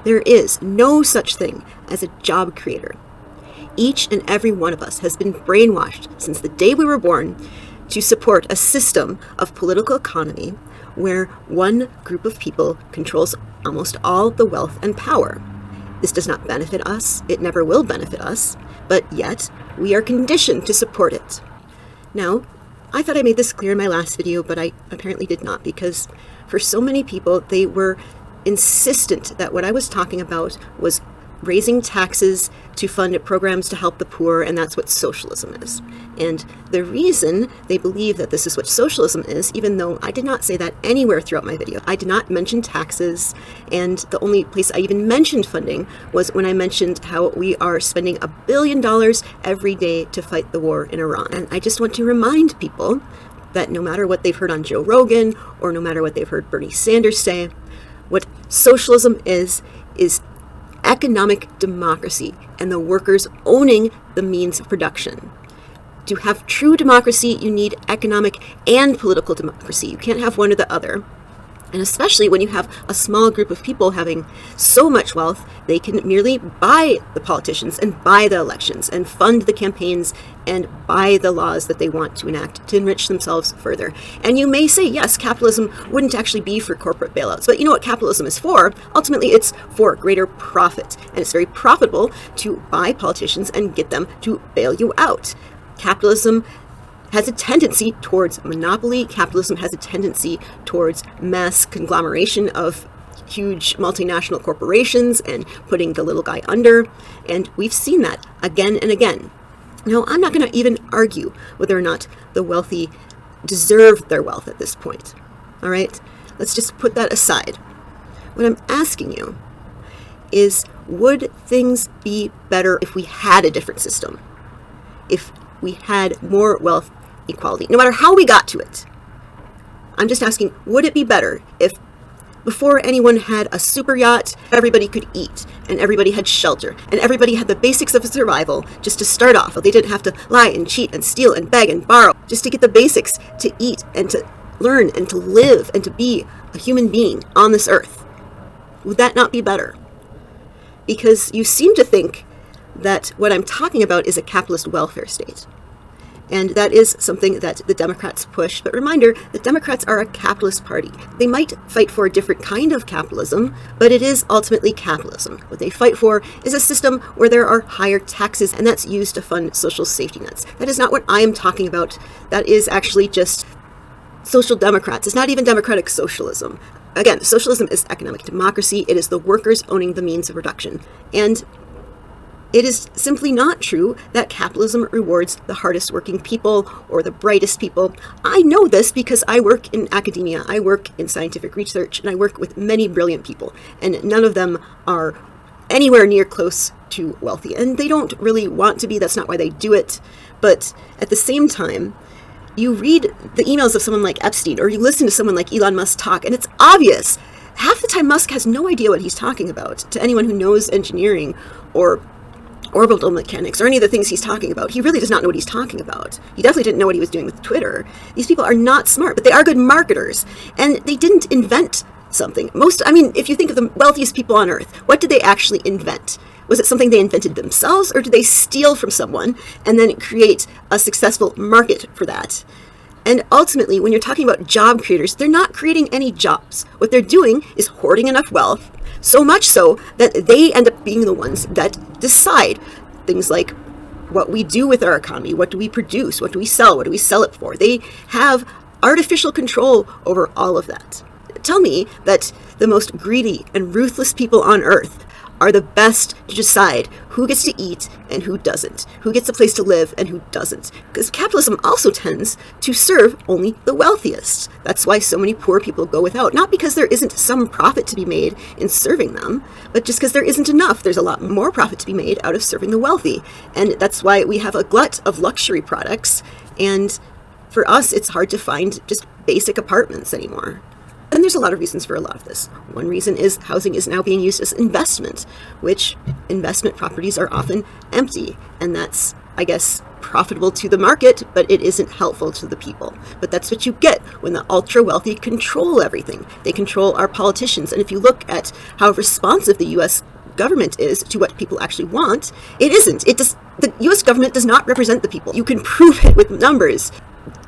There is no such thing as a job creator. Each and every one of us has been brainwashed since the day we were born to support a system of political economy where one group of people controls almost all the wealth and power. This does not benefit us. It never will benefit us, but yet we are conditioned to support it. Now, I thought I made this clear in my last video, but I apparently did not, because for so many people, they were insistent that what I was talking about was raising taxes to fund programs to help the poor, and that's what socialism is. And the reason they believe that this is what socialism is, even though I did not say that anywhere throughout my video, I did not mention taxes, and the only place I even mentioned funding was when I mentioned how we are spending $1 billion every day to fight the war in Iran. And I just want to remind people that no matter what they've heard on Joe Rogan, or no matter what they've heard Bernie Sanders say, what socialism is economic democracy and the workers owning the means of production. To have true democracy, you need economic and political democracy. You can't have one or the other. And especially when you have a small group of people having so much wealth, they can merely buy the politicians and buy the elections and fund the campaigns and buy the laws that they want to enact to enrich themselves further. And you may say, yes, capitalism wouldn't actually be for corporate bailouts. But you know what capitalism is for? Ultimately, it's for greater profit. And it's very profitable to buy politicians and get them to bail you out. Capitalism has a tendency towards monopoly. Capitalism has a tendency towards mass conglomeration of huge multinational corporations and putting the little guy under. And we've seen that again and again. Now, I'm not going to even argue whether or not the wealthy deserve their wealth at this point. All right? Let's just put that aside. What I'm asking you is, would things be better if we had a different system? If we had more wealth equality, no matter how we got to it? I'm just asking, would it be better if before anyone had a super yacht, everybody could eat, and everybody had shelter, and everybody had the basics of survival just to start off? They didn't have to lie and cheat and steal and beg and borrow just to get the basics to eat and to learn and to live and to be a human being on this earth. Would that not be better? Because you seem to think that what I'm talking about is a capitalist welfare state. And that is something that the Democrats push. But reminder, the Democrats are a capitalist party. They might fight for a different kind of capitalism, but it is ultimately capitalism. What they fight for is a system where there are higher taxes, and that's used to fund social safety nets. That is not what I am talking about. That is actually just social democrats. It's not even democratic socialism. Again, socialism is economic democracy. It is the workers owning the means of production. And it is simply not true that capitalism rewards the hardest working people or the brightest people. I know this because I work in academia, I work in scientific research, and I work with many brilliant people, and none of them are anywhere near close to wealthy. And they don't really want to be. That's not why they do it. But at the same time, you read the emails of someone like Epstein, or you listen to someone like Elon Musk talk, and it's obvious. Half the time Musk has no idea what he's talking about. To anyone who knows engineering or orbital mechanics or any of the things he's talking about, he really does not know what he's talking about. He definitely didn't know what he was doing with Twitter. These people are not smart, but they are good marketers. And they didn't invent something. If you think of the wealthiest people on earth, what did they actually invent? Was it something they invented themselves, or did they steal from someone and then create a successful market for that? And ultimately, when you're talking about job creators, they're not creating any jobs. What they're doing is hoarding enough wealth, so much so that they end up being the ones that decide things like what we do with our economy, what do we produce, what do we sell it for. They have artificial control over all of that. Tell me that the most greedy and ruthless people on earth are the best to decide who gets to eat and who doesn't, who gets a place to live and who doesn't. Because capitalism also tends to serve only the wealthiest. That's why so many poor people go without. Not because there isn't some profit to be made in serving them, but just because there isn't enough. There's a lot more profit to be made out of serving the wealthy. And that's why we have a glut of luxury products. And for us, it's hard to find just basic apartments anymore. And there's a lot of reasons for a lot of this. One reason is housing is now being used as investment, which investment properties are often empty. And that's, I guess, profitable to the market, but it isn't helpful to the people. But that's what you get when the ultra-wealthy control everything. They control our politicians. And if you look at how responsive the U.S. government is to what people actually want, it isn't. The U.S. government does not represent the people. You can prove it with numbers.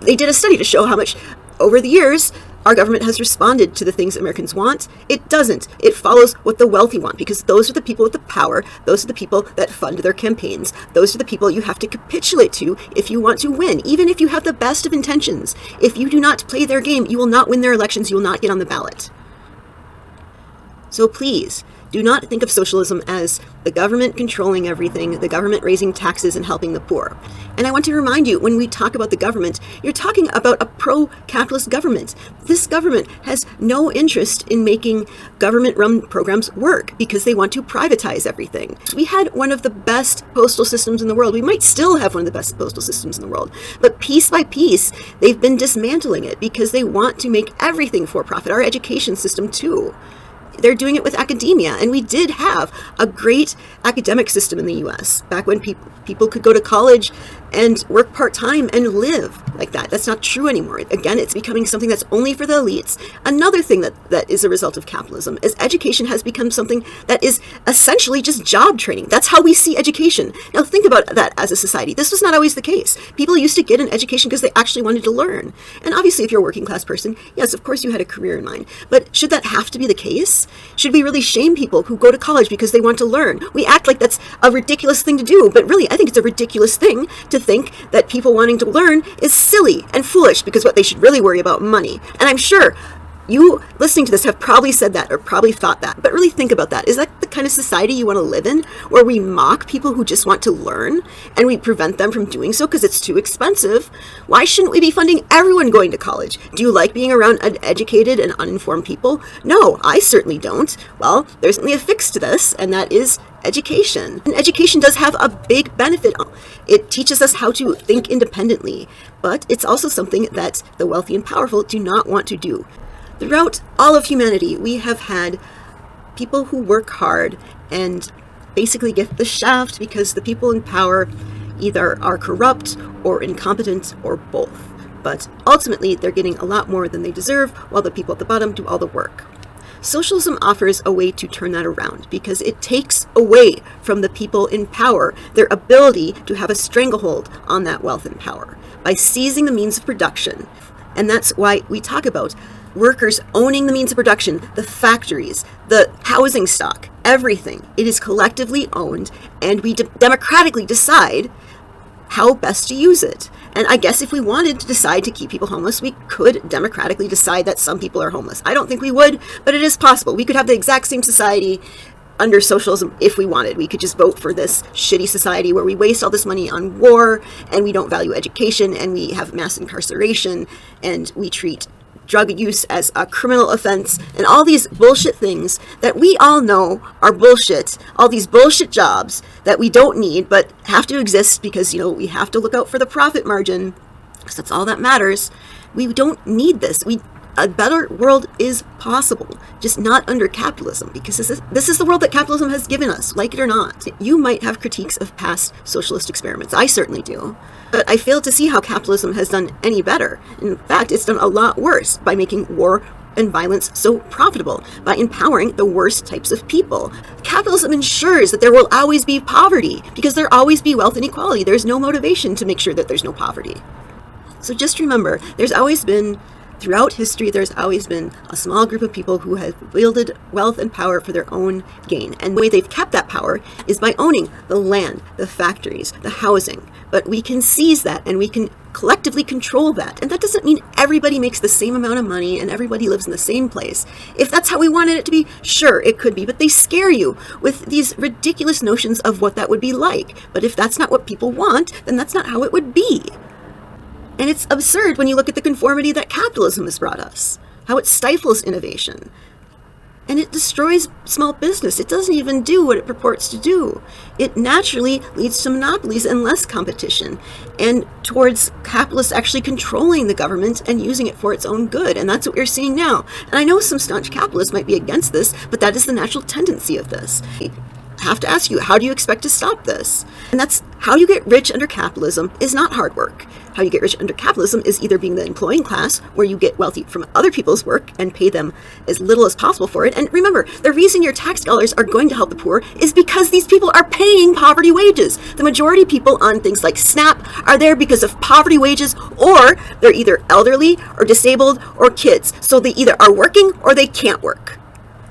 They did a study to show how much, over the years, our government has responded to the things Americans want. It doesn't. It follows what the wealthy want, because those are the people with the power. Those are the people that fund their campaigns. Those are the people you have to capitulate to if you want to win, even if you have the best of intentions. If you do not play their game, you will not win their elections. You will not get on the ballot. So please, do not think of socialism as the government controlling everything, the government raising taxes and helping the poor. And I want to remind you, when we talk about the government, you're talking about a pro-capitalist government. This government has no interest in making government-run programs work because they want to privatize everything. We had one of the best postal systems in the world. We might still have one of the best postal systems in the world. But piece by piece, they've been dismantling it because they want to make everything for profit. Our education system, too. They're doing it with academia, and we did have a great academic system in the U.S. back when people could go to college and work part-time and live like that. That's not true anymore. Again, it's becoming something that's only for the elites. Another thing that is a result of capitalism is education has become something that is essentially just job training. That's how we see education. Now think about that as a society. This was not always the case. People used to get an education because they actually wanted to learn. And obviously, if you're a working class person, yes, of course you had a career in mind. But should that have to be the case? Should we really shame people who go to college because they want to learn? We act like that's a ridiculous thing to do, but really, I think it's a ridiculous thing to think that people wanting to learn is silly and foolish, because what they should really worry about money. And I'm sure you listening to this have probably said that or probably thought that, but really think about that. Is that the kind of society you want to live in, where we mock people who just want to learn and we prevent them from doing so because it's too expensive? Why shouldn't we be funding everyone going to college? Do you like being around uneducated and uninformed people? No, I certainly don't. Well, there's only a fix to this, and that is education. And education does have a big benefit. It teaches us how to think independently, but it's also something that the wealthy and powerful do not want to do. Throughout all of humanity, we have had people who work hard and basically get the shaft because the people in power either are corrupt or incompetent or both. But ultimately, they're getting a lot more than they deserve, while the people at the bottom do all the work. Socialism offers a way to turn that around because it takes away from the people in power their ability to have a stranglehold on that wealth and power by seizing the means of production. And that's why we talk about workers owning the means of production, the factories, the housing stock, everything. It is collectively owned, and we democratically decide how best to use it. And I guess if we wanted to decide to keep people homeless, we could democratically decide that some people are homeless. I don't think we would, but it is possible. We could have the exact same society under socialism if we wanted. We could just vote for this shitty society where we waste all this money on war, and we don't value education, and we have mass incarceration, and we treat drug use as a criminal offense, and all these bullshit things that we all know are bullshit. All these bullshit jobs that we don't need but have to exist because, we have to look out for the profit margin, because that's all that matters. We don't need this. A better world is possible, just not under capitalism, because this is the world that capitalism has given us, like it or not. You might have critiques of past socialist experiments. I certainly do. But I fail to see how capitalism has done any better. In fact, it's done a lot worse by making war and violence so profitable, by empowering the worst types of people. Capitalism ensures that there will always be poverty, because there will always be wealth inequality. There's no motivation to make sure that there's no poverty. So just remember, throughout history, there's always been a small group of people who have wielded wealth and power for their own gain. And the way they've kept that power is by owning the land, the factories, the housing. But we can seize that, and we can collectively control that. And that doesn't mean everybody makes the same amount of money and everybody lives in the same place. If that's how we wanted it to be, sure, it could be. But they scare you with these ridiculous notions of what that would be like. But if that's not what people want, then that's not how it would be. And it's absurd when you look at the conformity that capitalism has brought us, how it stifles innovation. And it destroys small business. It doesn't even do what it purports to do. It naturally leads to monopolies and less competition, and towards capitalists actually controlling the government and using it for its own good. And that's what we're seeing now. And I know some staunch capitalists might be against this, but that is the natural tendency of this. have to ask you, how do you expect to stop this? And that's how you get rich under capitalism is not hard work. How you get rich under capitalism is either being the employing class, where you get wealthy from other people's work and pay them as little as possible for it. And remember, the reason your tax dollars are going to help the poor is because these people are paying poverty wages. The majority of people on things like SNAP are there because of poverty wages, or they're either elderly or disabled or kids. So they either are working or they can't work.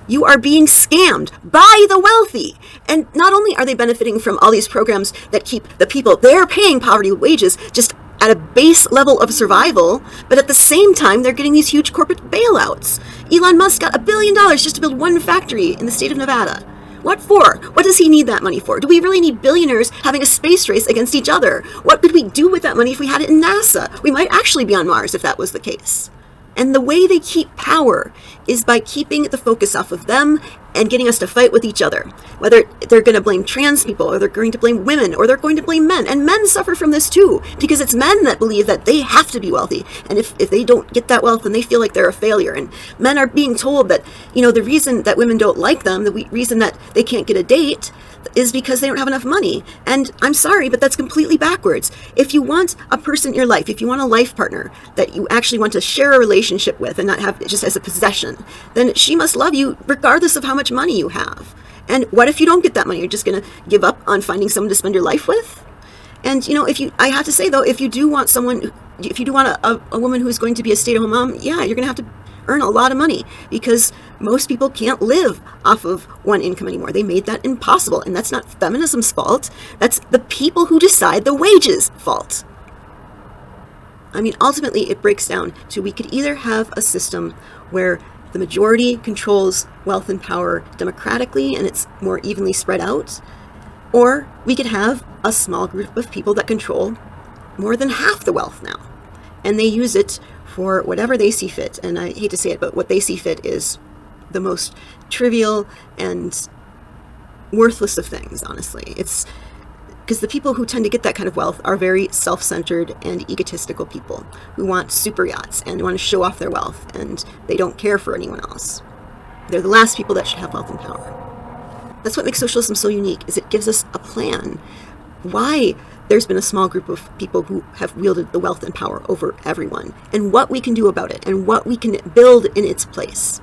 You are being scammed by the wealthy. And not only are they benefiting from all these programs that keep the people they're paying poverty wages just at a base level of survival, but at the same time, they're getting these huge corporate bailouts. Elon Musk got $1 billion just to build one factory in the state of Nevada. What for? What does he need that money for? Do we really need billionaires having a space race against each other? What could we do with that money if we had it in NASA? We might actually be on Mars if that was the case. And the way they keep power is by keeping the focus off of them and getting us to fight with each other. Whether they're going to blame trans people, or they're going to blame women, or they're going to blame men. And men suffer from this too, because it's men that believe that they have to be wealthy. And if they don't get that wealth, then they feel like they're a failure. And men are being told that, the reason that women don't like them, the reason that they can't get a date, is because they don't have enough money. And I'm sorry, but that's completely backwards. If you want a person in your life, if you want a life partner that you actually want to share a relationship with and not have it just as a possession, then she must love you regardless of how much money you have. And what if you don't get that money? You're just going to give up on finding someone to spend your life with? And, I have to say, though, if you do want a woman who's going to be a stay-at-home mom, yeah, you're going to have to earn a lot of money, because most people can't live off of one income anymore. They made that impossible. And that's not feminism's fault. That's the people who decide the wages' fault. Ultimately, it breaks down to, we could either have a system where the majority controls wealth and power democratically and it's more evenly spread out, or we could have a small group of people that control more than half the wealth now, and they use it for whatever they see fit. And I hate to say it, but what they see fit is the most trivial and worthless of things, honestly. It's because the people who tend to get that kind of wealth are very self-centered and egotistical people who want super yachts and want to show off their wealth, and they don't care for anyone else. They're the last people that should have wealth and power. That's what makes socialism so unique, is it gives us a plan. Why there's been a small group of people who have wielded the wealth and power over everyone, and what we can do about it, and what we can build in its place.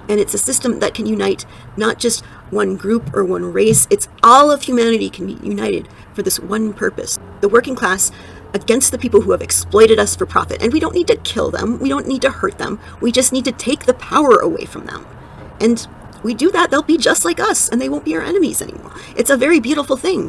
And it's a system that can unite not just one group or one race. It's all of humanity can be united for this one purpose. The working class against the people who have exploited us for profit. And we don't need to kill them. We don't need to hurt them. We just need to take the power away from them. And we do that, they'll be just like us, and they won't be our enemies anymore. It's a very beautiful thing.